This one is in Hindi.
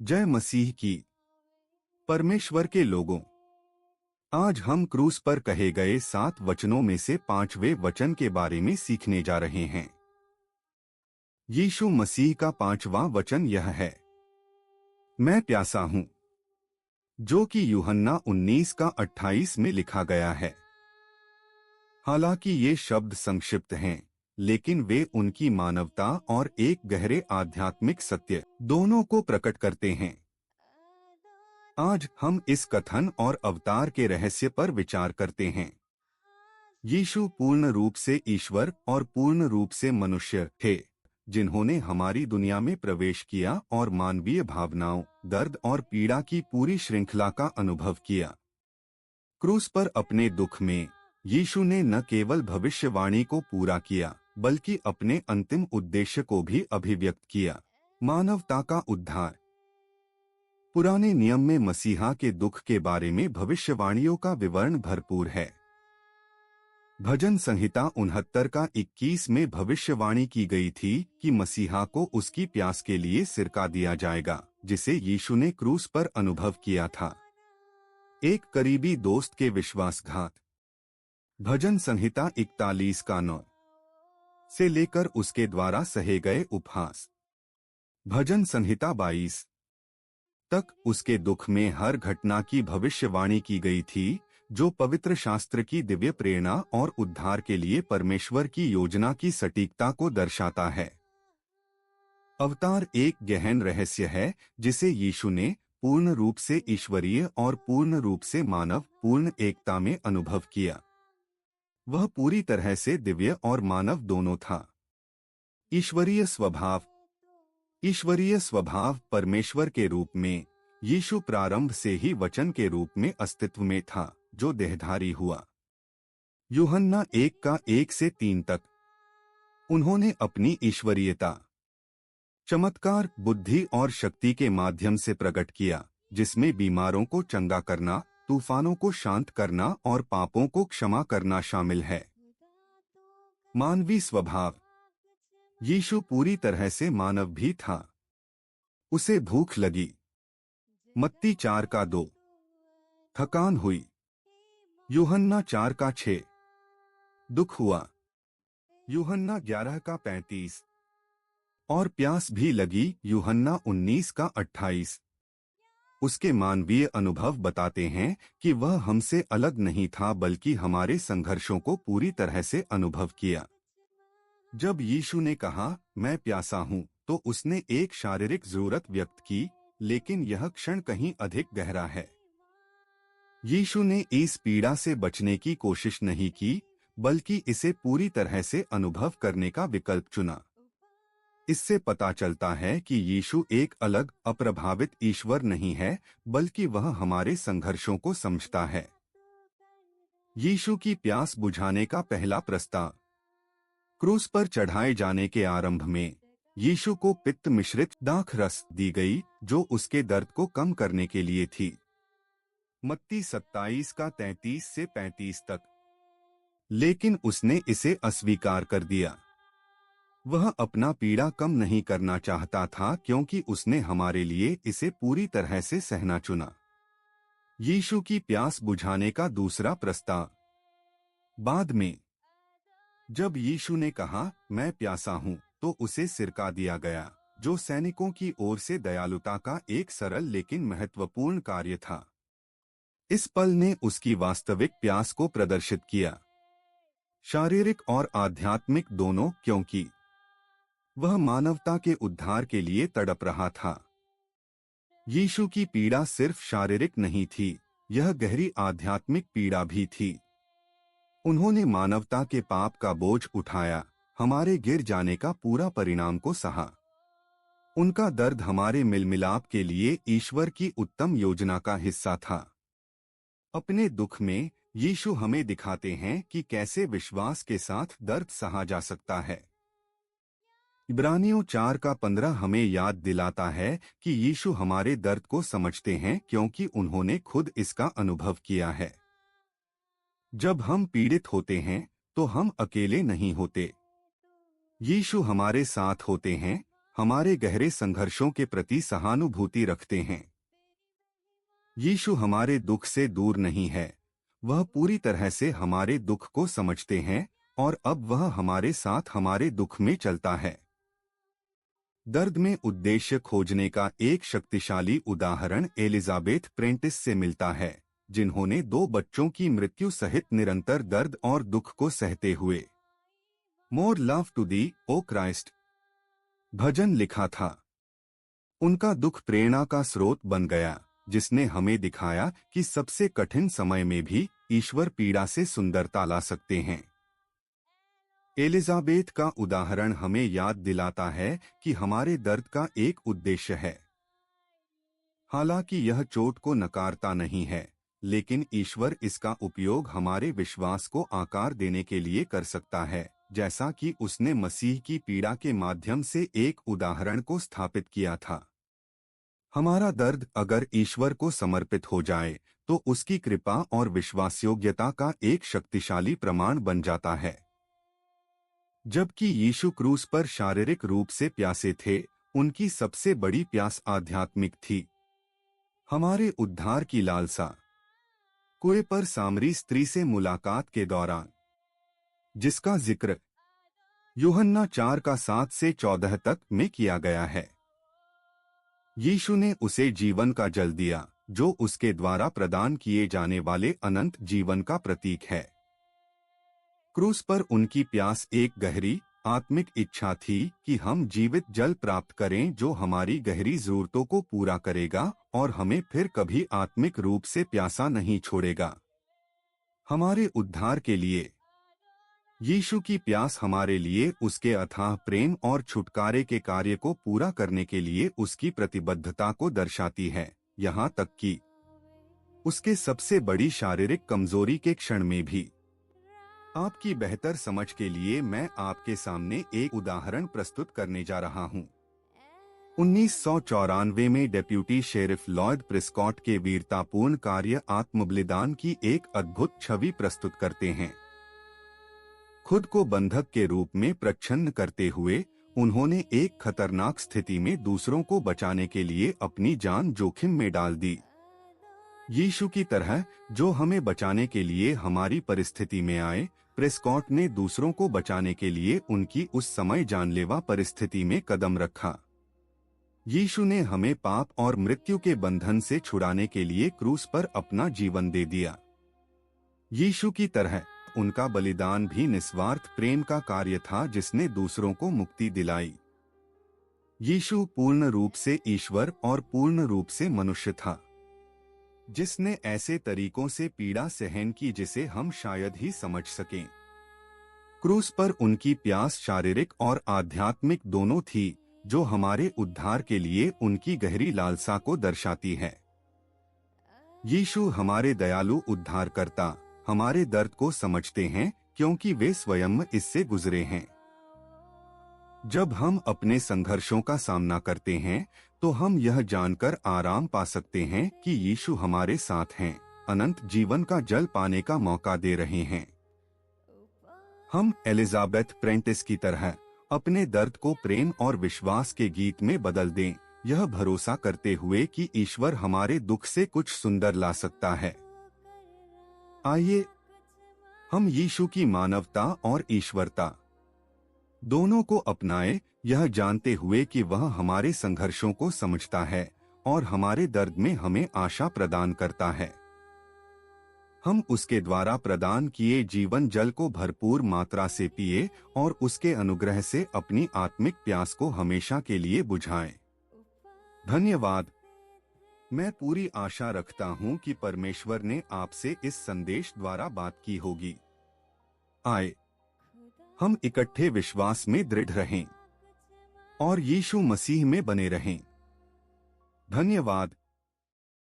जय मसीह की। परमेश्वर के लोगों, आज हम क्रूस पर कहे गए 7 वचनों में से 5वें वचन के बारे में सीखने जा रहे हैं। यीशु मसीह का 5वां वचन यह है, मैं प्यासा हूं, जो कि यूहन्ना 19 का 28 में लिखा गया है। हालांकि ये शब्द संक्षिप्त हैं, लेकिन वे उनकी मानवता और एक गहरे आध्यात्मिक सत्य दोनों को प्रकट करते हैं। आज हम इस कथन और अवतार के रहस्य पर विचार करते हैं। यीशु पूर्ण रूप से ईश्वर और पूर्ण रूप से मनुष्य थे, जिन्होंने हमारी दुनिया में प्रवेश किया और मानवीय भावनाओं, दर्द और पीड़ा की पूरी श्रृंखला का अनुभव किया। क्रूस पर अपने दुख में यीशु ने न केवल भविष्यवाणी को पूरा किया, बल्कि अपने अंतिम उद्देश्य को भी अभिव्यक्त किया, मानवता का उद्धार। पुराने नियम में मसीहा के दुख के बारे में भविष्यवाणियों का विवरण भरपूर है। भजन संहिता 69 का 21 में भविष्यवाणी की गई थी कि मसीहा को उसकी प्यास के लिए सिरका दिया जाएगा, जिसे यीशु ने क्रूस पर अनुभव किया था। एक करीबी दोस्त के विश्वासघात। भजन संहिता 41 का 9 से लेकर उसके द्वारा सहे गए उपहास। भजन संहिता 22 तक उसके दुख में हर घटना की भविष्यवाणी की गई थी, जो पवित्र शास्त्र की दिव्य प्रेरणा और उद्धार के लिए परमेश्वर की योजना की सटीकता को दर्शाता है। अवतार एक गहन रहस्य है, जिसे यीशु ने पूर्ण रूप से ईश्वरीय और पूर्ण रूप से मानव पूर्ण एकता में अनुभव किया। वह पूरी तरह से दिव्य और मानव दोनों था। ईश्वरीय स्वभाव। ईश्वरीय स्वभाव परमेश्वर के रूप में यीशु प्रारंभ से ही वचन के रूप में अस्तित्व में था, जो देहधारी हुआ। यूहन्ना 1 का 1 से 3 तक। उन्होंने अपनी ईश्वरीयता चमत्कार, बुद्धि और शक्ति के माध्यम से प्रकट किया, जिसमें बीमारों को चंगा करना, तूफानों को शांत करना और पापों को क्षमा करना शामिल है। मानवीय स्वभाव। यीशु पूरी तरह से मानव भी था। उसे भूख लगी, मत्ती 4 का 2। थकान हुई, यूहन्ना 4 का 6। दुख हुआ, यूहन्ना 11 का 35। और प्यास भी लगी, यूहन्ना 19 का 28। उसके मानवीय अनुभव बताते हैं कि वह हमसे अलग नहीं था, बल्कि हमारे संघर्षों को पूरी तरह से अनुभव किया। जब यीशु ने कहा, मैं प्यासा हूं, तो उसने एक शारीरिक जरूरत व्यक्त की, लेकिन यह क्षण कहीं अधिक गहरा है। यीशु ने इस पीड़ा से बचने की कोशिश नहीं की, बल्कि इसे पूरी तरह से अनुभव करने का विकल्प चुना। इससे पता चलता है कि यीशु एक अलग, अप्रभावित ईश्वर नहीं है, बल्कि वह हमारे संघर्षों को समझता है। यीशु की प्यास बुझाने का पहला प्रस्ताव। क्रूस पर चढ़ाए जाने के आरंभ में यीशु को पित्त मिश्रित दाख रस दी गई, जो उसके दर्द को कम करने के लिए थी। मत्ती 27 का 33 से 35 तक। लेकिन उसने इसे अस्वीकार कर दिया। वह अपना पीड़ा कम नहीं करना चाहता था, क्योंकि उसने हमारे लिए इसे पूरी तरह से सहना चुना। यीशु की प्यास बुझाने का दूसरा प्रस्ताव। बाद में जब यीशु ने कहा, मैं प्यासा हूं, तो उसे सिरका दिया गया, जो सैनिकों की ओर से दयालुता का एक सरल लेकिन महत्वपूर्ण कार्य था। इस पल ने उसकी वास्तविक प्यास को प्रदर्शित किया, शारीरिक और आध्यात्मिक दोनों, क्योंकि वह मानवता के उद्धार के लिए तड़प रहा था। यीशु की पीड़ा सिर्फ शारीरिक नहीं थी, यह गहरी आध्यात्मिक पीड़ा भी थी। उन्होंने मानवता के पाप का बोझ उठाया, हमारे गिर जाने का पूरा परिणाम को सहा। उनका दर्द हमारे मिलमिलाप के लिए ईश्वर की उत्तम योजना का हिस्सा था। अपने दुख में यीशु हमें दिखाते हैं कि कैसे विश्वास के साथ दर्द सहा जा सकता है। इब्रानियों 4 का 15 हमें याद दिलाता है कि यीशु हमारे दर्द को समझते हैं, क्योंकि उन्होंने खुद इसका अनुभव किया है। जब हम पीड़ित होते हैं, तो हम अकेले नहीं होते। यीशु हमारे साथ होते हैं, हमारे गहरे संघर्षों के प्रति सहानुभूति रखते हैं। यीशु हमारे दुख से दूर नहीं है, वह पूरी तरह से हमारे दुख को समझते हैं और अब वह हमारे साथ हमारे दुख में चलता है। दर्द में उद्देश्य खोजने का एक शक्तिशाली उदाहरण एलिजाबेथ प्रेंटिस से मिलता है, जिन्होंने 2 बच्चों की मृत्यु सहित निरंतर दर्द और दुख को सहते हुए more love to thee O Christ भजन लिखा था। उनका दुख प्रेरणा का स्रोत बन गया, जिसने हमें दिखाया कि सबसे कठिन समय में भी ईश्वर पीड़ा से सुंदरता ला सकते हैं। एलिजाबेथ का उदाहरण हमें याद दिलाता है कि हमारे दर्द का एक उद्देश्य है। हालांकि यह चोट को नकारता नहीं है, लेकिन ईश्वर इसका उपयोग हमारे विश्वास को आकार देने के लिए कर सकता है, जैसा कि उसने मसीह की पीड़ा के माध्यम से एक उदाहरण को स्थापित किया था। हमारा दर्द अगर ईश्वर को समर्पित हो जाए तो उसकी कृपा और विश्वासयोग्यता का एक शक्तिशाली प्रमाण बन जाता है। जबकि यीशु क्रूस पर शारीरिक रूप से प्यासे थे, उनकी सबसे बड़ी प्यास आध्यात्मिक थी। हमारे उद्धार की लालसा। कुएं पर सामरी स्त्री से मुलाकात के दौरान, जिसका जिक्र यूहन्ना 4 का 7 से 14 तक में किया गया है, यीशु ने उसे जीवन का जल दिया, जो उसके द्वारा प्रदान किए जाने वाले अनंत जीवन का प्रतीक है। क्रूस पर उनकी प्यास एक गहरी आत्मिक इच्छा थी कि हम जीवित जल प्राप्त करें, जो हमारी गहरी जरूरतों को पूरा करेगा और हमें फिर कभी आत्मिक रूप से प्यासा नहीं छोड़ेगा। हमारे उद्धार के लिए यीशु की प्यास हमारे लिए उसके अथाह प्रेम और छुटकारे के कार्य को पूरा करने के लिए उसकी प्रतिबद्धता को दर्शाती है, यहाँ तक कि उसके सबसे बड़ी शारीरिक कमजोरी के क्षण में भी। आपकी बेहतर समझ के लिए मैं आपके सामने एक उदाहरण प्रस्तुत करने जा रहा हूँ। 1994 में डेप्यूटी शेरिफ लॉयड प्रिस्कॉट के वीरतापूर्ण कार्य आत्मबलिदान की एक अद्भुत छवि प्रस्तुत करते हैं। खुद को बंधक के रूप में प्रच्छन्न करते हुए उन्होंने एक खतरनाक स्थिति में दूसरों को बचाने के लिए अपनी जान जोखिम में डाल दी। यीशु की तरह जो हमें बचाने के लिए हमारी परिस्थिति में आए, प्रेस्कॉट ने दूसरों को बचाने के लिए उनकी उस समय जानलेवा परिस्थिति में कदम रखा। यीशु ने हमें पाप और मृत्यु के बंधन से छुड़ाने के लिए क्रूस पर अपना जीवन दे दिया। यीशु की तरह उनका बलिदान भी निस्वार्थ प्रेम का कार्य था, जिसने दूसरों को मुक्ति दिलाई। यीशु पूर्ण रूप से ईश्वर और पूर्ण रूप से मनुष्य था, जिसने ऐसे तरीकों से पीड़ा सहन की जिसे हम शायद ही समझ सकें। क्रूस पर उनकी प्यास शारीरिक और आध्यात्मिक दोनों थी, जो हमारे उद्धार के लिए उनकी गहरी लालसा को दर्शाती है। यीशु हमारे दयालु उद्धारकर्ता हमारे दर्द को समझते हैं, क्योंकि वे स्वयं इससे गुजरे हैं। जब हम अपने संघर्षों का सामना करते हैं तो हम यह जानकर आराम पा सकते हैं कि यीशु हमारे साथ हैं, अनंत जीवन का जल पाने का मौका दे रहे हैं। हम एलिजाबेथ प्रेंटिस की तरह अपने दर्द को प्रेम और विश्वास के गीत में बदल दें, यह भरोसा करते हुए कि ईश्वर हमारे दुख से कुछ सुंदर ला सकता है। आइए हम यीशु की मानवता और ईश्वरता दोनों को अपनाएं, यह जानते हुए कि वह हमारे संघर्षों को समझता है और हमारे दर्द में हमें आशा प्रदान करता है। हम उसके द्वारा प्रदान किए जीवन जल को भरपूर मात्रा से पिए और उसके अनुग्रह से अपनी आत्मिक प्यास को हमेशा के लिए बुझाएं। धन्यवाद। मैं पूरी आशा रखता हूं कि परमेश्वर ने आपसे इस संदेश द्वारा बात की होगी। आए हम इकट्ठे विश्वास में दृढ़ रहें और यीशु मसीह में बने रहें। धन्यवाद।